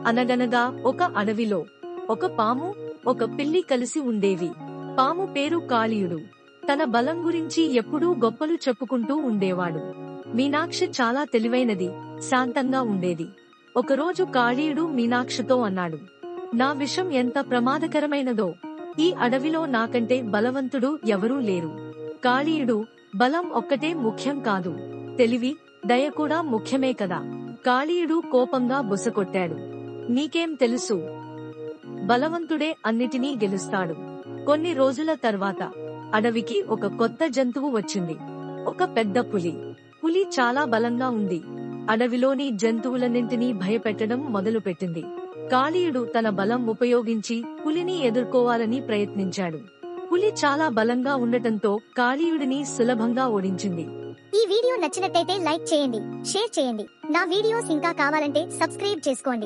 అనగనగా ఒక అడవిలో ఒక పాము ఒక పిల్లి కలిసి ఉండేవి. పాము పేరు కాళీయుడు. తన బలం గురించి ఎప్పుడూ గొప్పలు చెప్పుకుంటూ ఉండేవాడు. మీనాక్షి చాలా తెలివైనది, శాంతంగా ఉండేది. ఒకరోజు కాళీయుడు మీనాక్షితో అన్నాడు, నా విషం ఎంత ప్రమాదకరమైనదో, ఈ అడవిలో నాకంటే బలవంతుడు ఎవరూ లేరు. కాళీయుడు, బలం ఒక్కటే ముఖ్యం కాదు, తెలివి, దయ కూడా ముఖ్యమే కదా. కాళీయుడు కోపంగా బుసకొట్టాడు, నీకేం తెలుసు? బలవంతుడే అన్నిటినీ గెలుస్తాడు. కొన్ని రోజుల తర్వాత అడవికి ఒక కొత్త జంతువు వచ్చింది. ఒక పెద్ద పులి. పులి చాలా బలంగా ఉంది. అడవిలోని జంతువులన్నింటినీ భయపెట్టడం మొదలుపెట్టింది. కాళీయుడు తన బలం ఉపయోగించి పులిని ఎదుర్కోవాలని ప్రయత్నించాడు. పులి చాలా బలంగా ఉండటంతో కాళీయుడిని సులభంగా ఓడించింది. ఈ వీడియో నచ్చినట్టయితే లైక్ చేయండి, షేర్ చేయండి. నా వీడియోస్ ఇంకా కావాలంటే సబ్స్క్రైబ్ చేసుకోండి.